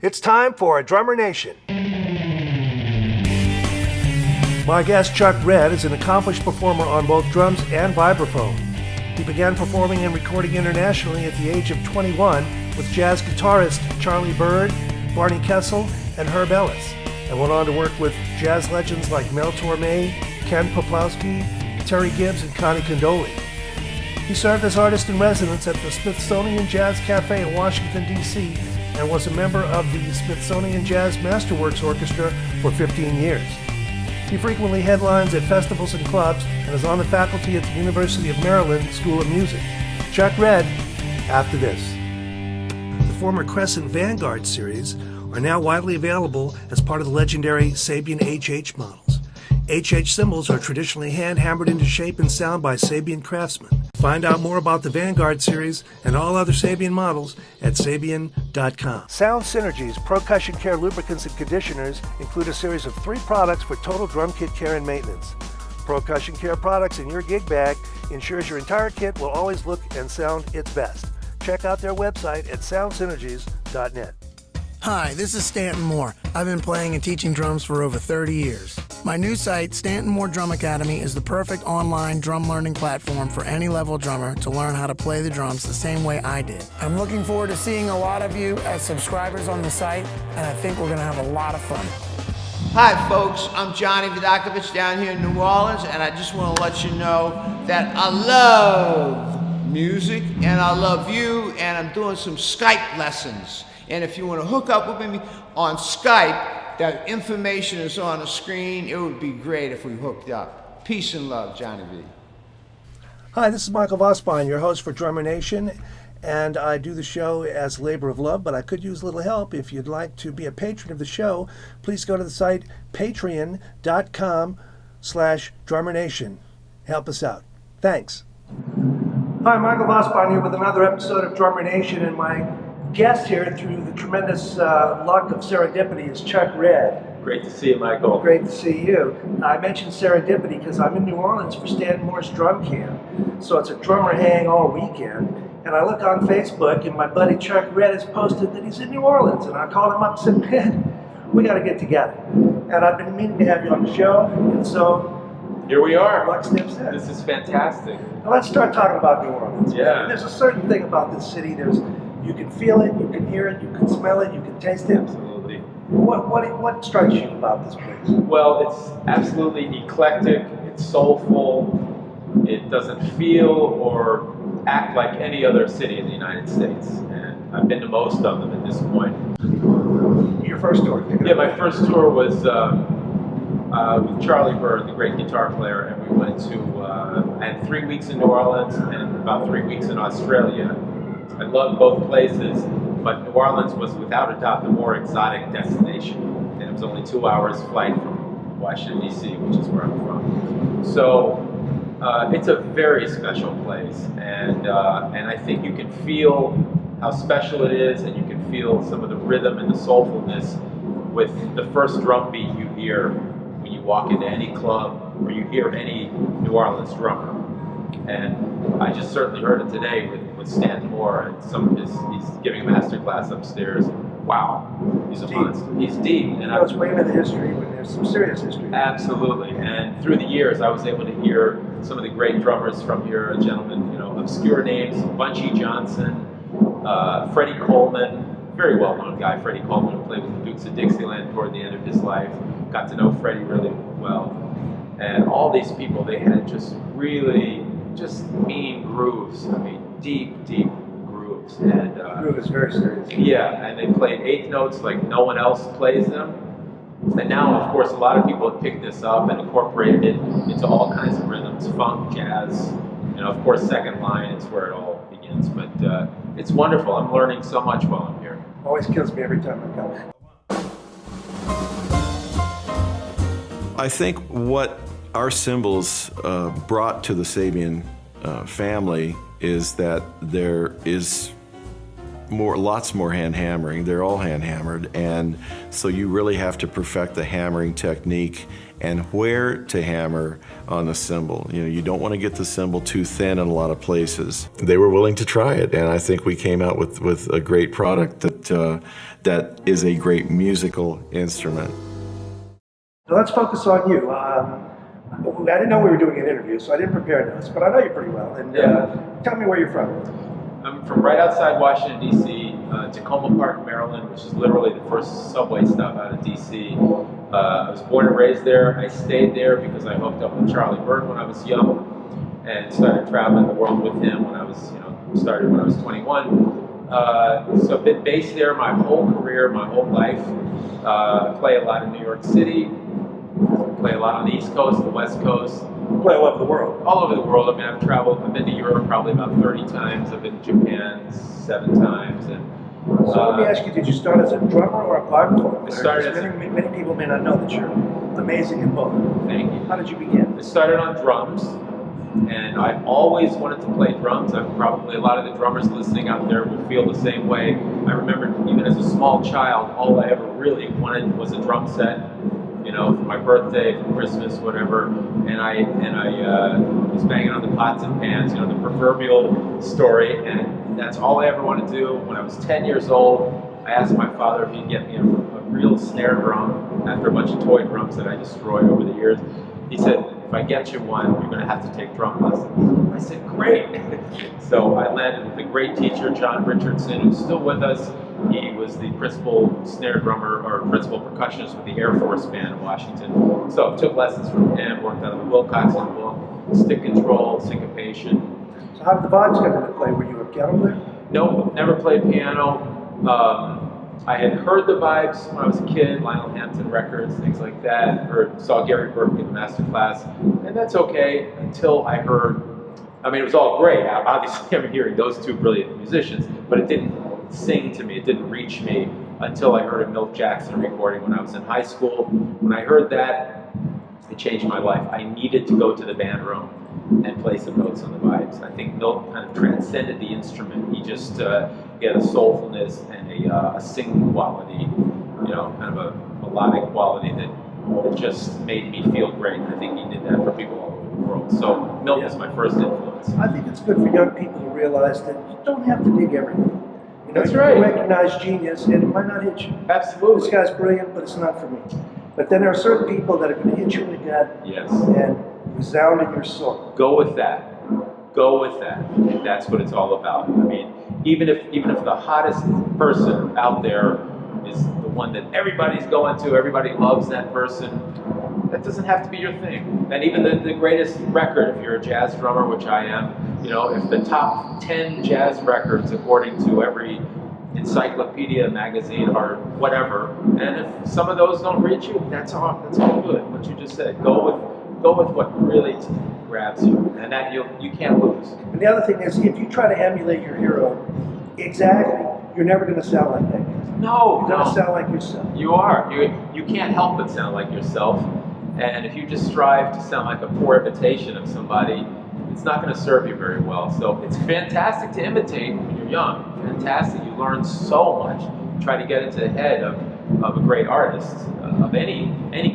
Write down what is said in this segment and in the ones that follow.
It's time for Drummer Nation. My guest, Chuck Redd, is an accomplished performer on both drums and vibraphone. He began performing and recording internationally at the age of 21 with jazz guitarist Charlie Byrd, Barney Kessel, and Herb Ellis, and went on to work with jazz legends like Mel Torme, Ken Poplowski, Terry Gibbs, and Connie Condoli. He served as artist in residence at the Smithsonian Jazz Cafe in Washington, D.C., and was a member of the Smithsonian Jazz Masterworks Orchestra for 15 years. He frequently headlines at festivals and clubs and is on the faculty at the University of Maryland School of Music. Chuck Redd, after this. The former Crescent Vanguard series are now widely available as part of the legendary Sabian HH models. HH cymbals are traditionally hand-hammered into shape and sound by Sabian craftsmen. Find out more about the Vanguard series and all other Sabian models at Sabian.com. Sound Synergy's Percussion Care lubricants and conditioners include a series of 3 products for total drum kit care and maintenance. Percussion Care products in your gig bag ensures your entire kit will always look and sound its best. Check out their website at soundsynergies.net. Hi, this is Stanton Moore. I've been playing and teaching drums for over 30 years. My new site, Stanton Moore Drum Academy, is the perfect online drum learning platform for any level drummer to learn how to play the drums the same way I did. I'm looking forward to seeing a lot of you as subscribers on the site, and I think we're going to have a lot of fun. Hi folks, I'm Johnny Vidakovich down here in New Orleans, and I just want to let you know that I love music and I love you, and I'm doing some Skype lessons. And if you want to hook up with me on Skype, that information is on the screen. It would be great if we hooked up. Peace and love, Johnny V. Hi, this is Michael Vosbein, your host for Drummer Nation, and I do the show as a labor of love, but I could use a little help. If you'd like to be a patron of the show, please go to the site patreon.com/drummernation. Help us out. Thanks. Hi, Michael Vosbein here with another episode of Drummer Nation, and my guest here, through the tremendous luck of serendipity, is Chuck Redd. Great to see you, Michael. Great to see you. I mentioned serendipity because I'm in New Orleans for Stanton Moore's drum camp. So it's a drummer hang all weekend. And I look on Facebook and my buddy Chuck Redd has posted that he's in New Orleans. And I called him up and said, man, we got to get together. And I've been meaning to have you on the show. And so here we are. Luck steps in. This is fantastic. Now let's start talking about New Orleans. Yeah. There's a certain thing about this city. You can feel it, you can hear it, you can smell it, you can taste it. Absolutely. What strikes you about this place? Well, it's absolutely eclectic, it's soulful, it doesn't feel or act like any other city in the United States. And I've been to most of them at this point. Your first tour? Yeah, my first tour was with Charlie Byrd, the great guitar player, and we went to, I had 3 weeks in New Orleans and about 3 weeks in Australia. I loved both places, but New Orleans was without a doubt the more exotic destination. And it was only 2 hours flight from Washington, D.C., which is where I'm from. So it's a very special place, and I think you can feel how special it is, and you can feel some of the rhythm and the soulfulness with the first drum beat you hear when you walk into any club or you hear any New Orleans drummer. And I just certainly heard it today with Stanton Moore and some of he's giving a master class upstairs. Wow, he's a monster. He's deep. And it's way into the history when there's some serious history. Absolutely. And through the years, I was able to hear some of the great drummers from here, a gentleman, obscure names, Bunchy Johnson, Freddie Coleman, very well-known guy, Freddie Coleman, who played with the Dukes of Dixieland toward the end of his life. Got to know Freddie really well. And all these people, they had just mean grooves. I mean, deep grooves. And groove is very serious. Yeah, and they played eighth notes like no one else plays them. And now, of course, a lot of people have picked this up and incorporated it into all kinds of rhythms, funk, jazz, of course, second line is where it all begins. But it's wonderful. I'm learning so much while I'm here. Always kills me every time I come. I think what our cymbals brought to the Sabian family is that there is lots more hand hammering. They're all hand hammered, and so you really have to perfect the hammering technique and where to hammer on the cymbal. You don't want to get the cymbal too thin in a lot of places. They were willing to try it, and I think we came out with a great product that is a great musical instrument. Now let's focus on you. I didn't know we were doing an interview, so I didn't prepare this, but I know you pretty well. And tell me where you're from. I'm from right outside Washington, D.C., Tacoma Park, Maryland, which is literally the first subway stop out of D.C. I was born and raised there. I stayed there because I hooked up with Charlie Byrd when I was young and started traveling the world with him when I was, started when I was 21. So I've been based there my whole career, my whole life. I play a lot in New York City, play a lot on the East Coast, the West Coast. Play all over the world. All over the world. I mean, I've been to Europe probably about 30 times. I've been to Japan 7 times. And so let me ask you, did you start as a drummer or a vibraphone? I started as many people may not know that you're amazing in both. Thank you. How did you begin? I started on drums, and I always wanted to play drums. I'm probably, a lot of the drummers listening out there will feel the same way. I remember even as a small child, all I ever really wanted was a drum set. For my birthday, for Christmas, whatever, and I was banging on the pots and pans, the proverbial story, and that's all I ever wanted to do. When I was 10 years old, I asked my father if he'd get me a real snare drum after a bunch of toy drums that I destroyed over the years. He said, if I get you one, you're going to have to take drum lessons. I said, great. So I landed with a great teacher, John Richardson, who's still with us. He was the principal snare drummer or principal percussionist with the Air Force Band in Washington. So I took lessons from him, worked on the Wilcoxon book, stick control, syncopation. So how did the vibes come into play? Were you a piano player? No, never played piano. I had heard the vibes when I was a kid, Lionel Hampton records, things like that. Saw Gary Burke in the master class, and that's okay until I heard. It was all great. Obviously, I'm hearing those two brilliant musicians, but it didn't sing to me. It didn't reach me until I heard a Milt Jackson recording when I was in high school. When I heard that, it changed my life. I needed to go to the band room and play some notes on the vibes. I think Milt kind of transcended the instrument. He just he had a soulfulness and a singing quality, kind of a melodic quality that just made me feel great. And I think he did that for people all over the world. So Milt was my first influence. I think it's good for young people to realize that you don't have to dig everything. That's you right. can recognize genius, and it might not hit you. Absolutely. This guy's brilliant, but it's not for me. But then there are certain people that are going to hit you in the gut Yes. and resound in your soul. Go with that. Go with that. And that's what it's all about. Even if the hottest person out there is the one that everybody's going to, everybody loves that person, that doesn't have to be your thing. And even the greatest record, if you're a jazz drummer, which I am, if the top 10 jazz records, according to every encyclopedia magazine or whatever, and if some of those don't reach you, that's all good. What you just said, go with what really grabs you, and that you can't lose. And the other thing is, if you try to emulate your hero, exactly, you're never going to sound like that guy. No, You're going to sound like yourself. You are. You can't help but sound like yourself. And if you just strive to sound like a poor imitation of somebody, it's not going to serve you very well. So it's fantastic to imitate when you're young. Fantastic. You learn so much. Try to get into the head of a great artist, of any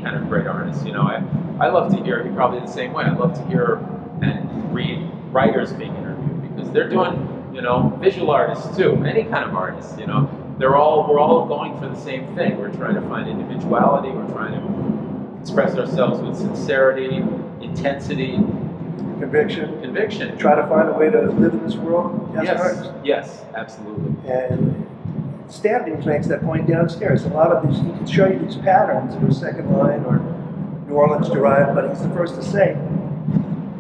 kind of great artist. I love to hear, you're probably the same way, I love to hear and read writers being interviewed because they're doing, visual artists too, any kind of artists, we're all going for the same thing. We're trying to find individuality, we're trying to express ourselves with sincerity, intensity, conviction. Try to find a way to live in this world as an artist. Yes, absolutely. And Stanton makes that point downstairs. A lot of these, he can show you these patterns that are second line or New Orleans derived, but he's the first to say,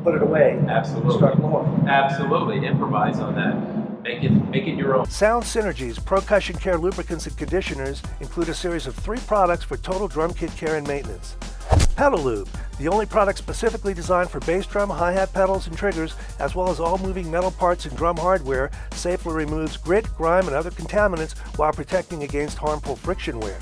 put it away. Absolutely. Start more. Absolutely. Improvise on that. Make it your own. Sound Synergy's Percussion Care lubricants and conditioners include a series of 3 products for total drum kit care and maintenance. Pedal Lube, the only product specifically designed for bass drum, hi-hat pedals, and triggers, as well as all moving metal parts and drum hardware, safely removes grit, grime, and other contaminants while protecting against harmful friction wear.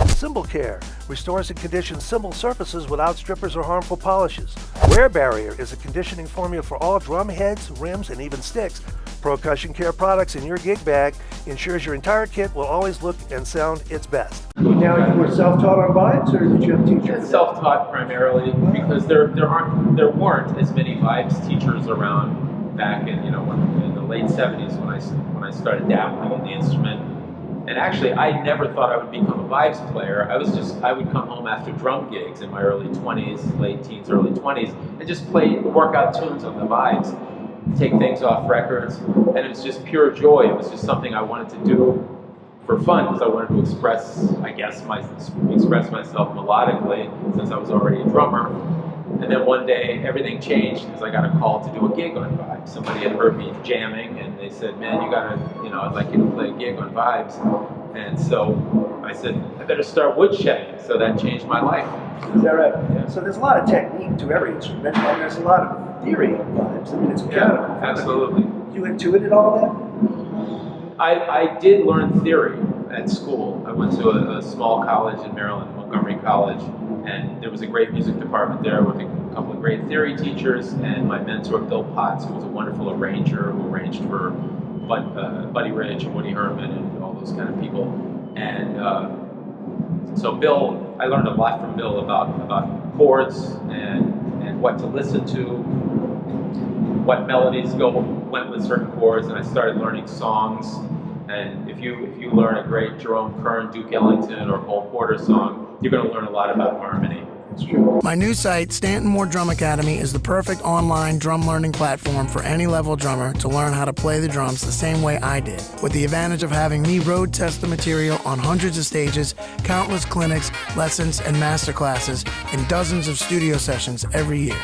Cymbal Care restores and conditions cymbal surfaces without strippers or harmful polishes. Wear Barrier is a conditioning formula for all drum heads, rims, and even sticks, Percussion Care products in your gig bag ensures your entire kit will always look and sound its best. Now, you were self-taught on Vibes, or did you have teachers? Self-taught primarily, because there weren't as many Vibes teachers around back in in the late 70s when I started dabbling in the instrument. And actually, I never thought I would become a Vibes player. I would come home after drum gigs in my early 20s, late teens, early 20s, and just play workout tunes on the Vibes, take things off records, and it was just pure joy. It was just something I wanted to do for fun, because I wanted to express myself melodically, since I was already a drummer. And then one day, everything changed because I got a call to do a gig on Vibes. Somebody had heard me jamming, and they said, "Man, I'd like you to play a gig on Vibes." And so I said, "I better start woodshedding." So that changed my life. Is that right? Yeah. So there's a lot of technique to every instrument, and there's a lot of theory on Vibes. I mean, it's piano. Absolutely. You intuited all that? I did learn theory at school. I went to a small college in Maryland, Montgomery College, and there was a great music department there with a couple of great theory teachers, and my mentor, Bill Potts, who was a wonderful arranger who arranged for Buddy Rich and Woody Herman and all those kind of people. And so Bill, I learned a lot from Bill about chords and what to listen to, what melodies went with certain chords, and I started learning songs. And if you learn a great Jerome Kern, Duke Ellington, or Cole Porter song, you're going to learn a lot about harmony. It's true. My new site, Stanton Moore Drum Academy, is the perfect online drum learning platform for any level drummer to learn how to play the drums the same way I did, with the advantage of having me road test the material on hundreds of stages, countless clinics, lessons, and master classes, and dozens of studio sessions every year.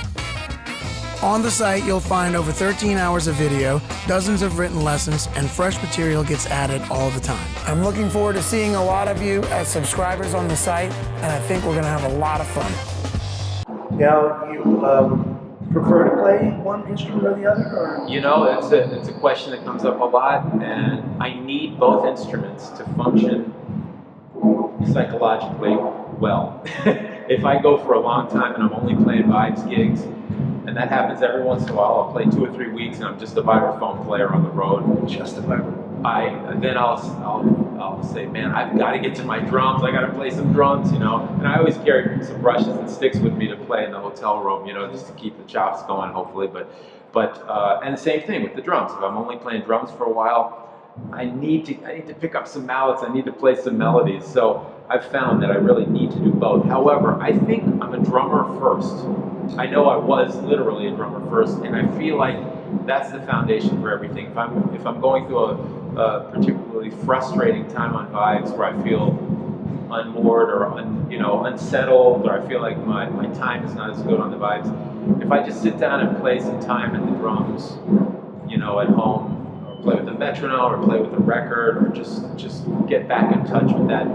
On the site, you'll find over 13 hours of video, dozens of written lessons, and fresh material gets added all the time. I'm looking forward to seeing a lot of you as subscribers on the site, and I think we're going to have a lot of fun. Now, you prefer to play one instrument or the other? Or? It's a question that comes up a lot, and I need both instruments to function psychologically well. If I go for a long time and I'm only playing Vibes gigs, and that happens every once in a while, I'll play 2 or 3 weeks and I'm just a vibraphone player on the road. Just a vibraphone. I'll say, man, I've got to get to my drums. I got to play some drums, And I always carry some brushes and sticks with me to play in the hotel room, just to keep the chops going, hopefully. But and the same thing with the drums. If I'm only playing drums for a while, I need to pick up some mallets. I need to play some melodies. So I've found that I really need to do both. However, I think I'm a drummer first. I know I was literally a drummer first, and I feel like that's the foundation for everything. If I'm going through a particularly frustrating time on Vibes where I feel unmoored or unsettled, or I feel like my time is not as good on the Vibes, if I just sit down and play some time at the drums, at home, or play with a metronome, or play with a record, or just get back in touch with that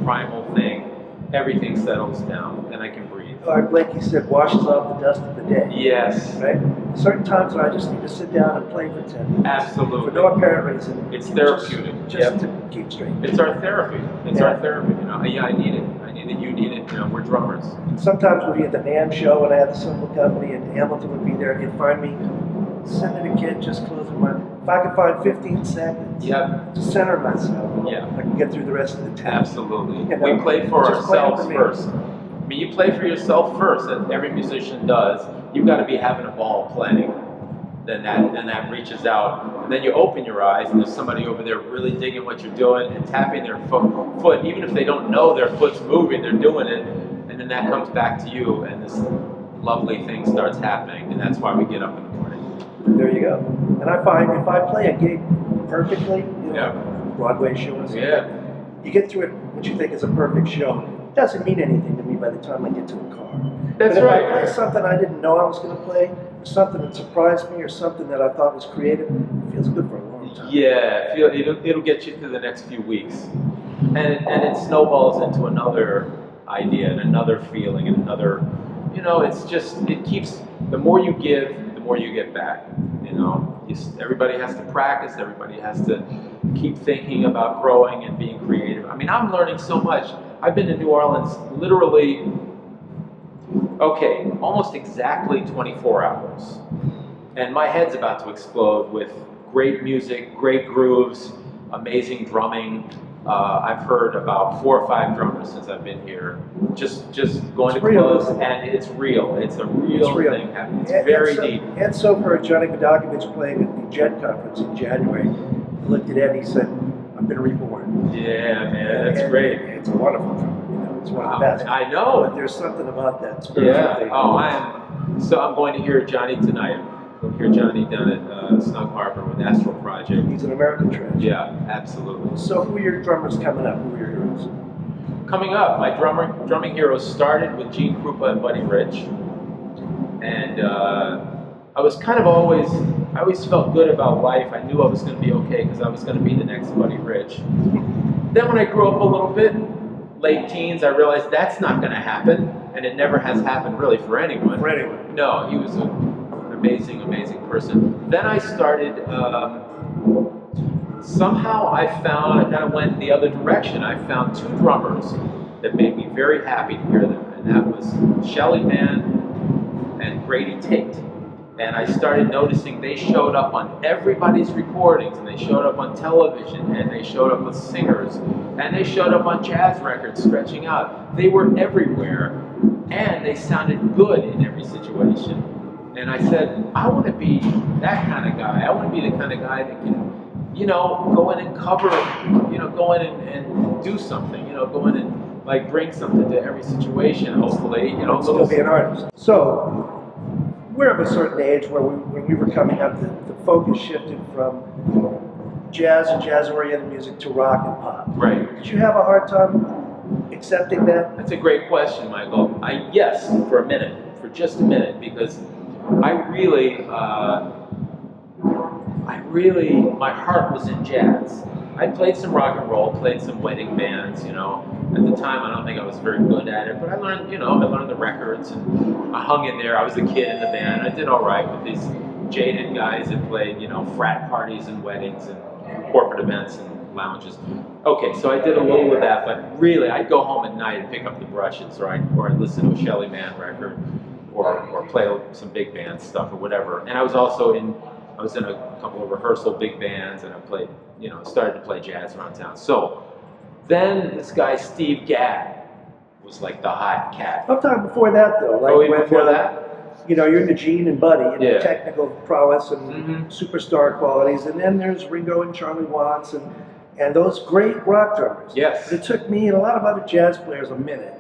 primal thing, everything settles down, and I can breathe. Art Blakey said, washes off the dust of the day. Yes. Right? Certain times when I just need to sit down and play for 10 minutes. Absolutely. For no apparent reason. It's therapeutic. Just to keep straight. It's our therapy. It's our therapy, Yeah, I need it. I need it. You need it. We're drummers. Sometimes we'd be at the NAMM show when I had the cymbal company, and Hamilton would be there, and he'd find me sitting at a kid just closing my... If I could find 15 seconds to center myself, I can get through the rest of the time. Absolutely. We play for ourselves first. I mean, you play for yourself first, and every musician does. You've got to be having a ball playing. Then that reaches out, and then you open your eyes, and there's somebody over there really digging what you're doing and tapping their foot. Even if they don't know their foot's moving, they're doing it, and then that comes back to you, and this lovely thing starts happening, and that's why we get up in the morning. There you go. And I find if I play a gig perfectly, Broadway show, you get through it what you think is a perfect show. It doesn't mean anything to me by the time I get to the car. That's but right. If I play something I didn't know I was going to play, or something that surprised me, or something that I thought was creative, it feels good for a long time. Yeah, it'll get you through the next few weeks, and it snowballs into another idea and another feeling and another. It keeps. The more you give, the more you get back. Everybody has to practice. Everybody has to keep thinking about growing and being creative. I mean, I'm learning so much. I've been to New Orleans literally, almost exactly 24 hours. And my head's about to explode with great music, great grooves, amazing drumming. I've heard about 4 or 5 drummers since I've been here. Just going It's to real, clubs, isn't it? and it's real. It's a real thing happening. It's And very so, deep. And so for Johnny Vodakovich playing at the JET conference in January, he looked at Ed and he said, "I've been reborn." Yeah, man, that's And great. It's a wonderful drummer, you know, it's one of the best. I know. But there's something about that spiritual Yeah. thing. Oh, I'm going to hear Johnny tonight. I'm going to hear Johnny down at Snug Harbor with Astral Project. He's an American treasure. Yeah, absolutely. So who are your drummers coming up? Who are your heroes? Coming up, my drumming heroes started with Gene Krupa and Buddy Rich, and I was kind of I always felt good about life. I knew I was going to be okay because I was going to be the next Buddy Rich. Then when I grew up a little bit, late teens, I realized that's not going to happen, and it never has happened really for anyone. For anyone. No, he was an amazing, amazing person. Then I started, somehow I kind of went the other direction. I found 2 drummers that made me very happy to hear them, and that was Shelly Manne and Grady Tate. And I started noticing they showed up on everybody's recordings, and they showed up on television, and they showed up with singers, and they showed up on jazz records stretching out. They were everywhere, and they sounded good in every situation. And I said, I want to be that kind of guy. I want to be the kind of guy that can, go in and cover, go in and do something, go in and like bring something to every situation, hopefully, Still be an artist. So we're of a certain age where when we were coming up, the focus shifted from jazz and jazz-oriented music to rock and pop. Right. Did you have a hard time accepting that? That's a great question, Michael. Yes, for just a minute, because I really, my heart was in jazz. I played some rock and roll, played some wedding bands, At the time, I don't think I was very good at it, but I learned, I learned the records, and I hung in there. I was a kid in the band. I did all right with these jaded guys that played, frat parties and weddings and corporate events and lounges. Okay, so I did a little of that, but really, I'd go home at night and pick up the brushes, or I'd listen to a Shelly Manne record, or play some big band stuff or whatever. And I was in a couple of rehearsal big bands, and I played, started to play jazz around town. So then this guy Steve Gadd was like the hot cat. I'm talking before that, though. Like Even when, before that? You're into Gene and Buddy and Yeah. the technical prowess and superstar qualities, and then there's Ringo and Charlie Watts and those great rock drummers. Yes. It took me and a lot of other jazz players a minute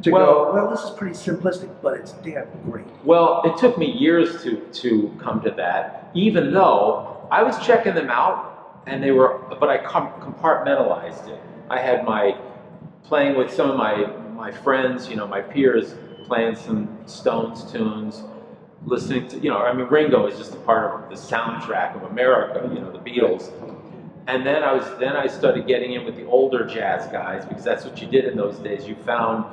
to go, well, this is pretty simplistic, but it's damn great. Well, it took me years to come to that, even though I was checking them out, but I compartmentalized it. I had playing with some of my friends, my peers, playing some Stones tunes, listening to, Ringo is just a part of the soundtrack of America, the Beatles. And then I started getting in with the older jazz guys, because that's what you did in those days. You found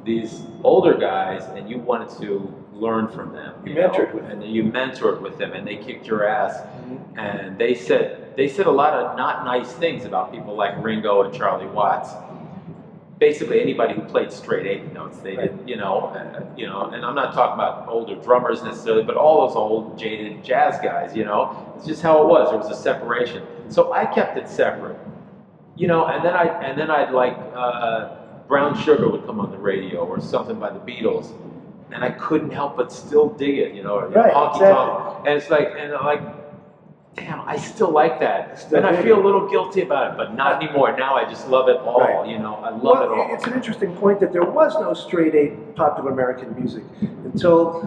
these older guys and you wanted to learn from them. You mentored with them. And you mentored with them, and they kicked your ass. And they said a lot of not nice things about people like Ringo and Charlie Watts. Basically, anybody who played straight 8 notes, they didn't, and I'm not talking about older drummers necessarily, but all those old jaded jazz guys, it's just how it was. There was a separation, so I kept it separate, and then I'd like Brown Sugar would come on the radio or something by the Beatles, and I couldn't help but still dig it, or Right, Honky exactly. Tonk, and it's like, and I'm like, damn, I still like that. Still And I dig feel it. a little guilty about it, but not anymore. Now I just love it all, Right. I love Well, it all. it's an interesting point that there was no straight 8 popular American music until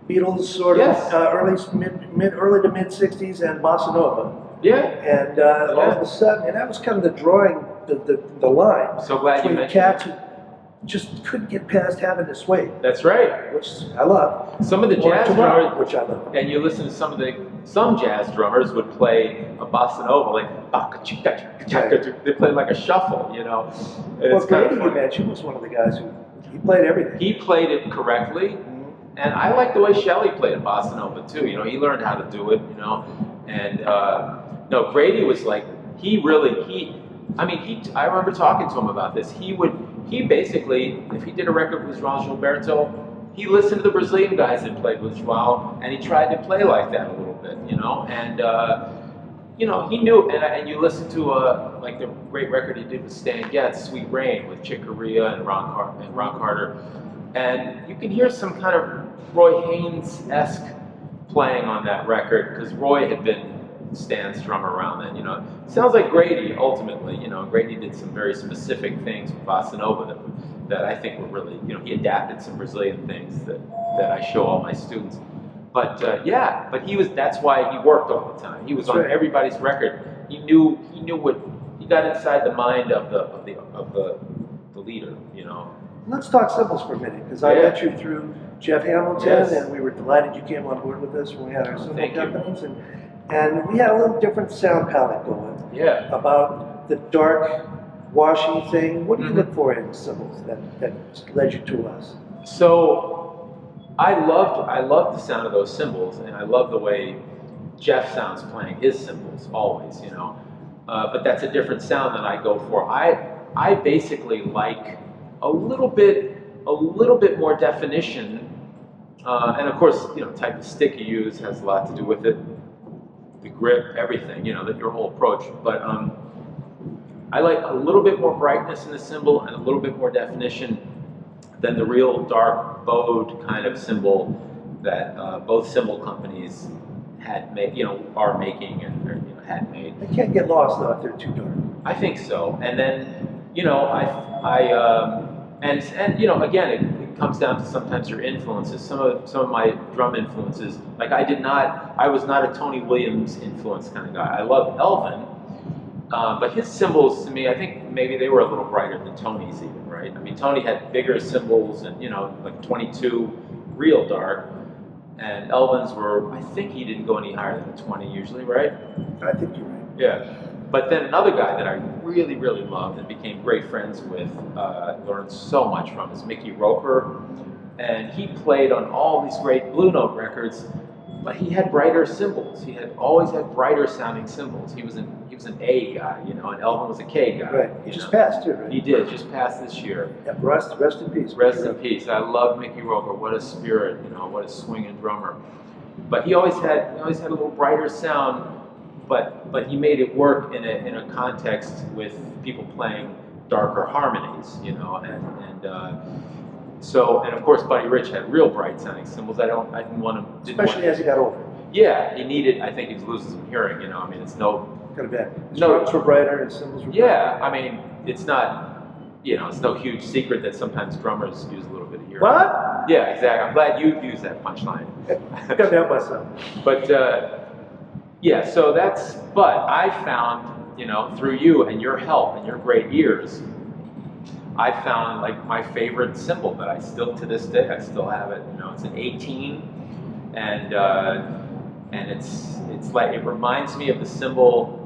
Beatles sort Yes. of early to mid 60s and bossa nova. Yeah. And all of a sudden, and that was kind of the drawing, the line. So glad you between mentioned cats it. who just couldn't get past having to swing, That's right. which I love. Some of the Or jazz to rock, drummers, which I love. and you listen to some jazz drummers would play a bossa nova, like they play like a shuffle, And Well, it's kind Grady, of you fun. mentioned, was one of the guys who he played everything. He played it correctly, and I like the way Shelley played a bossa nova too. He learned how to do it. And no, Grady was like I remember talking to him about this. He basically, if he did a record with João Gilberto, he listened to the Brazilian guys that played with João, and he tried to play like that a little bit, you know, and you know, he knew, and you listen to like the great record he did with Stan Getz, Sweet Rain, with Chick Corea and Ron Carter, and you can hear some kind of Roy Haynes-esque playing on that record, because Roy had been Stan's drummer around then, you know. Sounds like Grady, ultimately, you know. Grady did some very specific things with Bossa Nova that I think were really, you know, he adapted some Brazilian things that I show all my students. But yeah, but that's why he worked all the time. He was on everybody's record. He knew what, he got inside the mind of the leader, you know. Let's talk cymbals for a minute, because I met you through Jeff Hamilton, Yes. and we were delighted you came on board with us when we had our cymbal Thank you. companies, and we had a little different sound palette going. Yeah. About the dark, washy thing. What do you look for in cymbals that led you to us? So I loved the sound of those cymbals, and I love the way Jeff sounds playing his cymbals always, you know. But that's a different sound than I go for. I basically like a little bit more definition, and of course, you know, type of stick you use has a lot to do with it, the grip, everything, you know, that your whole approach. But I like a little bit more brightness in the cymbal and a little bit more definition than the real dark bowed kind of cymbal that both cymbal companies had made, you know, are making and you know, had made. They can't get lost though if they're too dark. I think so. And then, you know, and you know, again, it comes down to sometimes your influences. Some of my drum influences, like I was not a Tony Williams influence kind of guy. I love Elvin, but his cymbals to me, I think maybe they were a little brighter than Tony's even, right? I mean, Tony had bigger cymbals and, you know, like 22, real dark. And Elvin's were, I think he didn't go any higher than 20 usually, right? I think you're right. Yeah. But then another guy that I really, really loved and became great friends with, learned so much from, is Mickey Roker. And he played on all these great Blue Note records, but he had brighter cymbals. He had always had brighter sounding cymbals. He was an A guy, you know, and Elvin was a K guy. Right. He just passed too, right? He did, just passed this year. Yeah, rest in peace. Rest in peace. I love Mickey Roker. What a spirit, you know, what a swinging drummer. But he always had a little brighter sound, but he made it work in a context with people playing darker harmonies, you know, and of course Buddy Rich had real bright sounding cymbals. I didn't want him. Especially as he got older. Yeah, he needed. I think he was losing some hearing. You know, I mean, it's no. Kind of bad. His No. drums were brighter, his cymbals were Yeah, I mean, it's not. You know, it's no huge secret that sometimes drummers use a little bit of hearing. What? Yeah, exactly. I'm glad you used that punchline. I got that myself. But yeah, so but I found, you know, through you and your help and your great ears, I found like my favorite cymbal that I still, to this day, I still have it. You know, it's an 18, and it's like, it reminds me of the cymbal.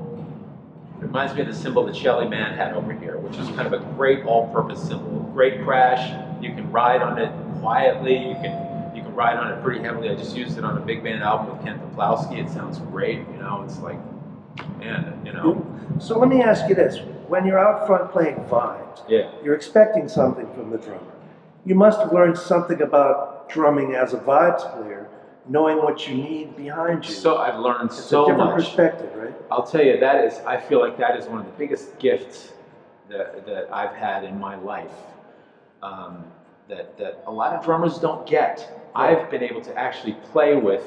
It reminds me of the cymbal that Shelly Manne had over here, which is kind of a great all-purpose cymbal. Great crash. You can ride on it quietly. You can ride on it pretty heavily. I just used it on a big band album with Ken Poplowski. It sounds great. You know, it's like, man, you know. So let me ask you this. When you're out front playing vibes, Yeah. you're expecting something from the drummer. You must have learned something about drumming as a vibes player, knowing what you need behind you. So I've learned it's so a different much. perspective, right? I'll tell you, I feel like that is one of the biggest gifts that I've had in my life, that a lot of drummers don't get. I've been able to actually play with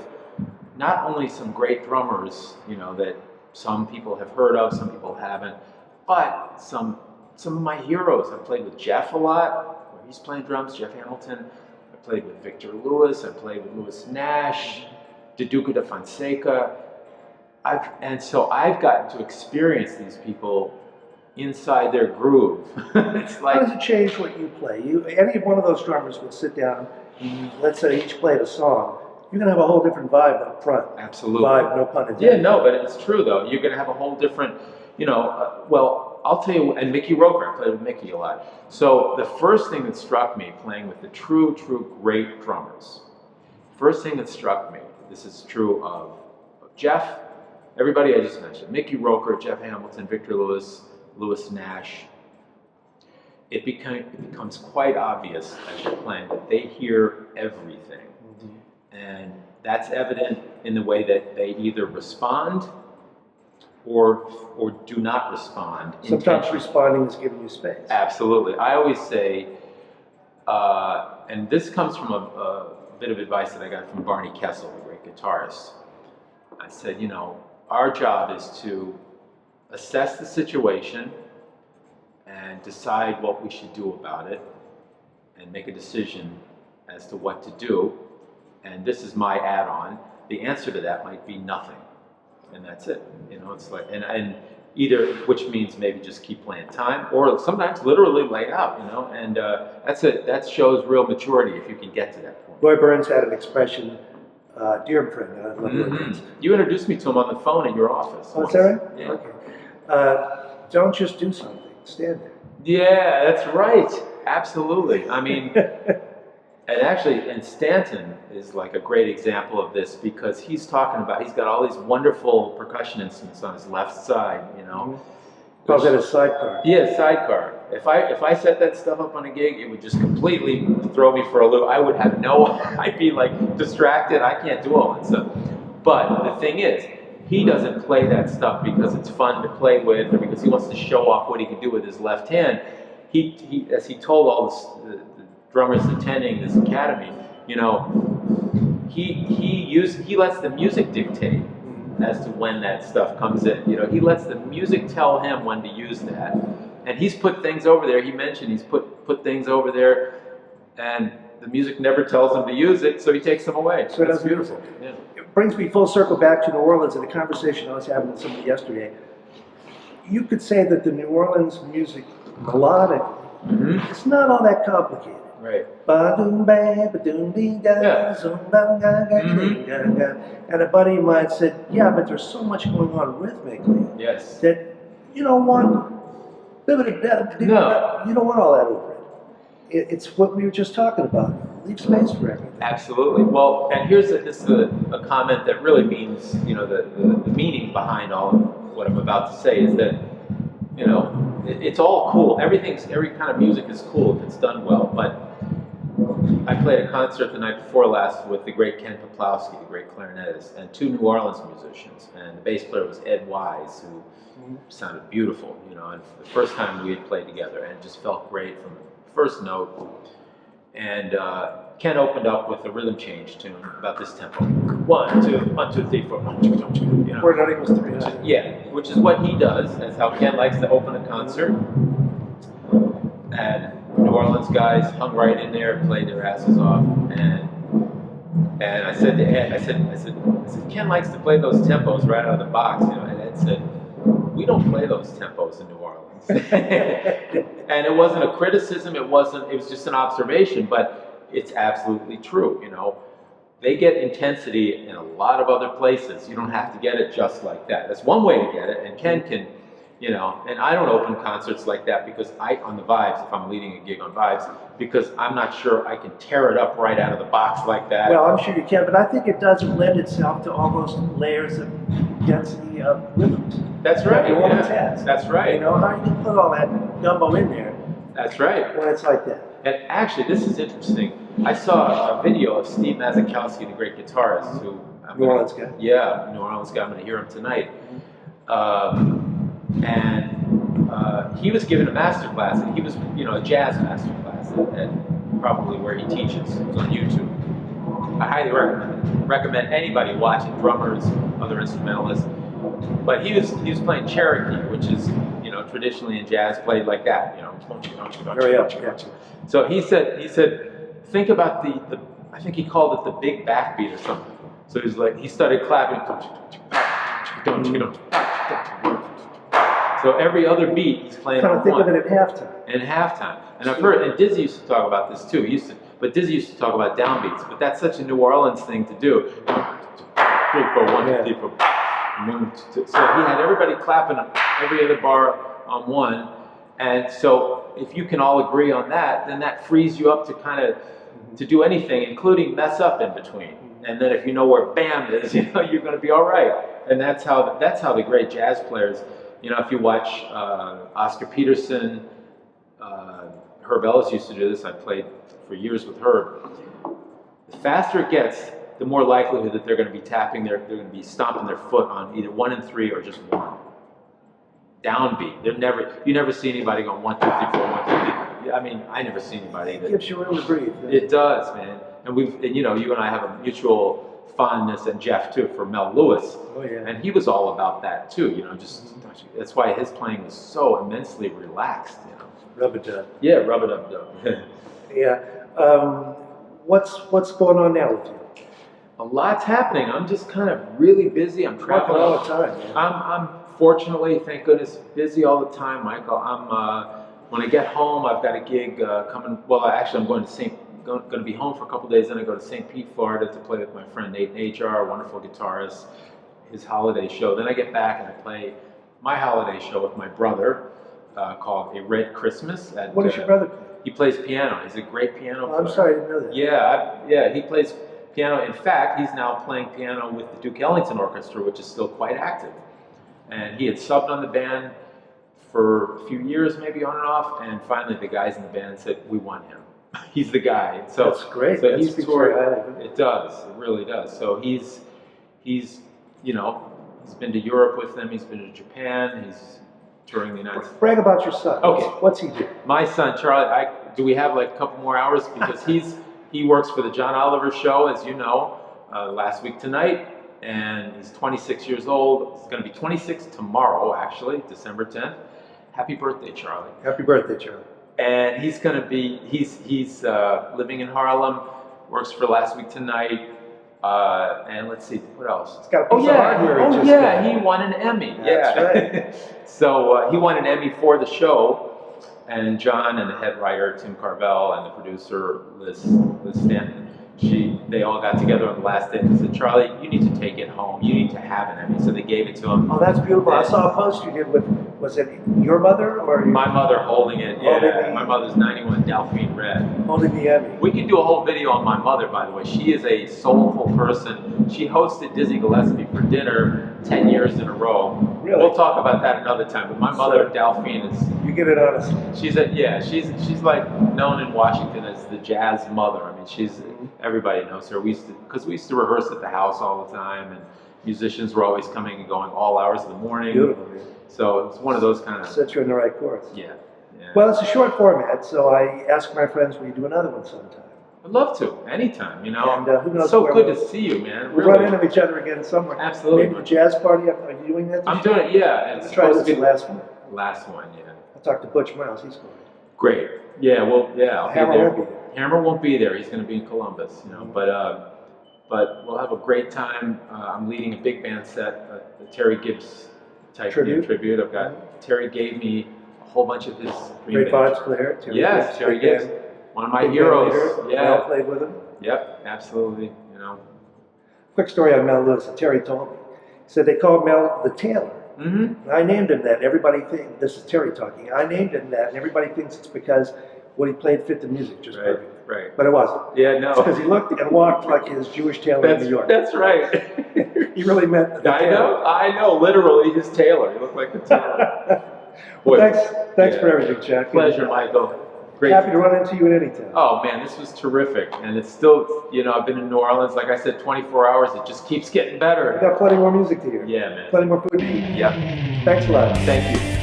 not only some great drummers, you know, that some people have heard of, some people haven't, but some of my heroes. I played with Jeff a lot, where he's playing drums, Jeff Hamilton. I played with Victor Lewis, I played with Lewis Nash, DeDuca de Fonseca. So I've gotten to experience these people inside their groove. It's How like, does it change what you play? Any one of those drummers would sit down, and let's say each played a song, you're going to have a whole different vibe up front. absolutely. Vibe, no pun intended. Yeah, no, but it's true though. You're going to have a whole different, you know, well, I'll tell you, and Mickey Roker, I played with Mickey a lot. So the first thing that struck me playing with the true great drummers, first thing that struck me, this is true of Jeff, everybody I just mentioned, Mickey Roker, Jeff Hamilton, Victor Lewis, Lewis Nash, it becomes quite obvious as you're playing that they hear everything. And that's evident in the way that they either respond or do not respond. Sometimes intentionally. responding is giving you space. Absolutely. I always say, and this comes from a bit of advice that I got from Barney Kessel, the great guitarist. I said, you know, our job is to assess the situation and decide what we should do about it and make a decision as to what to do. And this is my add-on. The answer to that might be nothing. And that's it. You know, it's like, and either, which means maybe just keep playing time, or sometimes literally lay out, you know, and that shows real maturity if you can get to that point. Roy Burns had an expression, dear friend, I love Roy Burns. You introduced me to him on the phone at your office. Oh, is once. that right? Yeah. Okay. Don't just do something, stand there. Yeah, that's right. Absolutely. I mean, and actually, and Stanton is like a great example of this because he's talking about, he's got all these wonderful percussion instruments on his left side, you know. Calls it a sidecar. Yeah, sidecar. If I set that stuff up on a gig, it would just completely throw me for a loop. I would have I'd be like distracted. I can't do all that stuff. But the thing is, he doesn't play that stuff because it's fun to play with or because he wants to show off what he can do with his left hand. He as he told all the drummers attending this academy, you know, he lets the music dictate as to when that stuff comes in. You know, he lets the music tell him when to use that. And he's put things over there. He mentioned he's put things over there, and the music never tells him to use it, so he takes them away. So that's that's beautiful. Yeah. It brings me full circle back to New Orleans and a conversation I was having with somebody yesterday. You could say that the New Orleans music, melodic, it's not all that complicated. Right. And a buddy of mine said, yeah, but there's so much going on rhythmically Yes. that you don't want you don't want all that over it. It's what we were just talking about. Leave space for everything. Absolutely. Well, and this is a comment that really means, you know, the meaning behind all of what I'm about to say is that, you know, it's all cool. Every kind of music is cool if it's done well. But I played a concert the night before last with the great Ken Poplowski, the great clarinetist, and two New Orleans musicians. And the bass player was Ed Wise, who sounded beautiful, you know, and for the first time we had played together, and it just felt great from the first note. And Ken opened up with a rhythm change tune about this tempo. 1, 2, 1, 2, 3, 4, 1, 2, 2, 2, you know. Where nothing was 300. Yeah, which is what he does. That's how Ken likes to open a concert. And New Orleans guys hung right in there, played their asses off, and I said to Ed, I said, Ken likes to play those tempos right out of the box, you know. And Ed said, we don't play those tempos in New Orleans. And it wasn't a criticism. It was just an observation, but it's absolutely true. You know, they get intensity in a lot of other places. You don't have to get it just like that. That's one way to get it, and Ken can. You know, and I don't open concerts like that because on the Vibes, if I'm leading a gig on Vibes, because I'm not sure I can tear it up right out of the box like that. Well, I'm sure you can, but I think it does lend itself to all those layers of density of rhythms. That's right. New Orleans Yeah. has. That's right. You know, how you can put all that gumbo in there That's right. when it's like that. And actually, this is interesting. I saw a video of Steve Mazakowski, the great guitarist, who New Orleans guy. Yeah, New Orleans guy. I'm going to hear him tonight. He was given a master class, and he was, you know, a jazz master class at probably where he teaches. It was on YouTube. I highly recommend anybody watching, drummers, other instrumentalists. But he was playing Cherokee, which is, you know, traditionally in jazz played like that, you know. Very up, yeah. So he said, think about the I think he called it the big backbeat or something. So he started clapping. So every other beat he's playing Kind on of think one. of it at halftime. And halftime. And I've heard, and Dizzy used to talk about this too. But Dizzy used to talk about downbeats. But that's such a New Orleans thing to do. 3, 4, 1, 3, 4. So he had everybody clapping every other bar on one. And so if you can all agree on that, then that frees you up to kind of to do anything, including mess up in between. And then if you know where bam is, you know, you're going to be all right. And that's how the great jazz players. You know, if you watch Oscar Peterson, Herb Ellis used to do this. I played for years with Herb. The faster it gets, the more likelihood that they're going to be tapping they're going to be stomping their foot on either 1 and 3 or just 1. Downbeat. You never see anybody going 1, 2, 3, 4, 1, 2, 3. I mean, I never see anybody It that. gives you room to breathe. It does, man. And you and I have a mutual fondness, and Jeff too, for Mel Lewis. Oh, yeah. And he was all about that too, that's why his playing was so immensely relaxed, Rub it done. Yeah, rub it up, though. Yeah. What's going on now with you? A lot's happening. I'm just kind of really busy. I'm Working traveling all the time, man. I'm fortunately, thank goodness, busy all the time, Michael. When I get home, I've got a gig coming. Well, actually, I'm going to be home for a couple days. Then I go to St. Pete, Florida, to play with my friend Nate Najar, a wonderful guitarist, his holiday show. Then I get back and I play my holiday show with my brother called A Red Christmas. What does your brother play? He plays piano. He's a great piano player. I'm sorry, I didn't know that. Yeah, he plays piano. In fact, he's now playing piano with the Duke Ellington Orchestra, which is still quite active. And he had subbed on the band for a few years, maybe on and off, and finally the guys in the band said, we want him. He's the guy. So That's great. So That he's speaks toured. very highly of him. It does. It really does. So he's he's been to Europe with them. He's been to Japan. He's touring the United States. Brag about your son. Okay. What's he do? My son, Charlie, do we have like a couple more hours? Because he works for the John Oliver Show, as you know, last week tonight, and he's 26 years old. He's going to be 26 tomorrow, actually, December 10th. Happy birthday, Charlie. Happy birthday, Charlie. And he's going to be, he's living in Harlem, works for Last Week Tonight, and let's see, what else? He's got a piece of hardware he just got. He won an Emmy. That's right. So he won an Emmy for the show, and John and the head writer, Tim Carvel, and the producer, Liz Stanton, they all got together on the last day and said, Charlie, you need to take it home. You need to have an Emmy. So they gave it to him. Oh, that's beautiful. I saw a post you did with, was it your mother or My mother holding it. Yeah, Holding the- my mother's 91 Delphine Red. holding the Emmy? We can do a whole video on my mother, by the way. She is a soulful person. She hosted Dizzy Gillespie for dinner 10 years in a row. Really? We'll talk about that another time. But my mother, Delphine, You get it honestly. she's she's like known in Washington as the jazz mother. I mean, everybody knows her. We used to rehearse at the house all the time, and musicians were always coming and going all hours of the morning. Beautiful, man. So it's one of those kind of, Set you in the right course. yeah. Well, it's a short format, so I ask my friends, will you do another one sometime? I'd love to, anytime, And who knows It's so where good we'll- to see you, man. We'll Really. run into each other again somewhere. Absolutely. Maybe the jazz party. Are you doing that? I'm doing it, yeah. It's Let's try supposed this to be last one. last one, yeah. I talked to Butch Miles. He's going. Great. Yeah, well, yeah, I'll Hammer be there. won't be there. Hammer won't be there. He's going to be in Columbus, but we'll have a great time. I'm leading a big band set, a Terry Gibbs type tribute. I've got Terry gave me a whole bunch of his Great vibes player. Yes, Terry big Gibbs, band, one of my big band heroes. leader. Yeah. Mel played with him. Yep, absolutely. Quick story on Mel Lewis that Terry told me. He said they called Mel the Tailor. Mm-hmm. And I named him that. Everybody thinks, this is Terry talking, I named him that, and everybody thinks it's because what he played fit the music just perfectly. Right. But it wasn't. Yeah, no. It's because he looked and walked like his Jewish tailor in New York. That's right. He really meant the tailor. I know, literally his tailor. He looked like the tailor. Well, Boy, thanks yeah. for everything, Jack. Pleasure, Michael. Great. Happy to run into you at any time. Oh man, this was terrific. And it's still, I've been in New Orleans, like I said, 24 hours. It just keeps getting We better. got plenty more music to hear. Yeah, man. Plenty more food to eat. Yep. Thanks a lot. Thank you.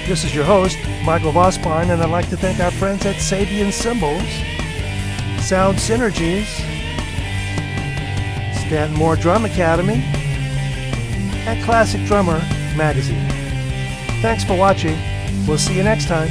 This is your host, Michael Vosspine, and I'd like to thank our friends at Sabian Cymbals, Sound Synergies, Stanton Moore Drum Academy, and Classic Drummer Magazine. Thanks for watching. We'll see you next time.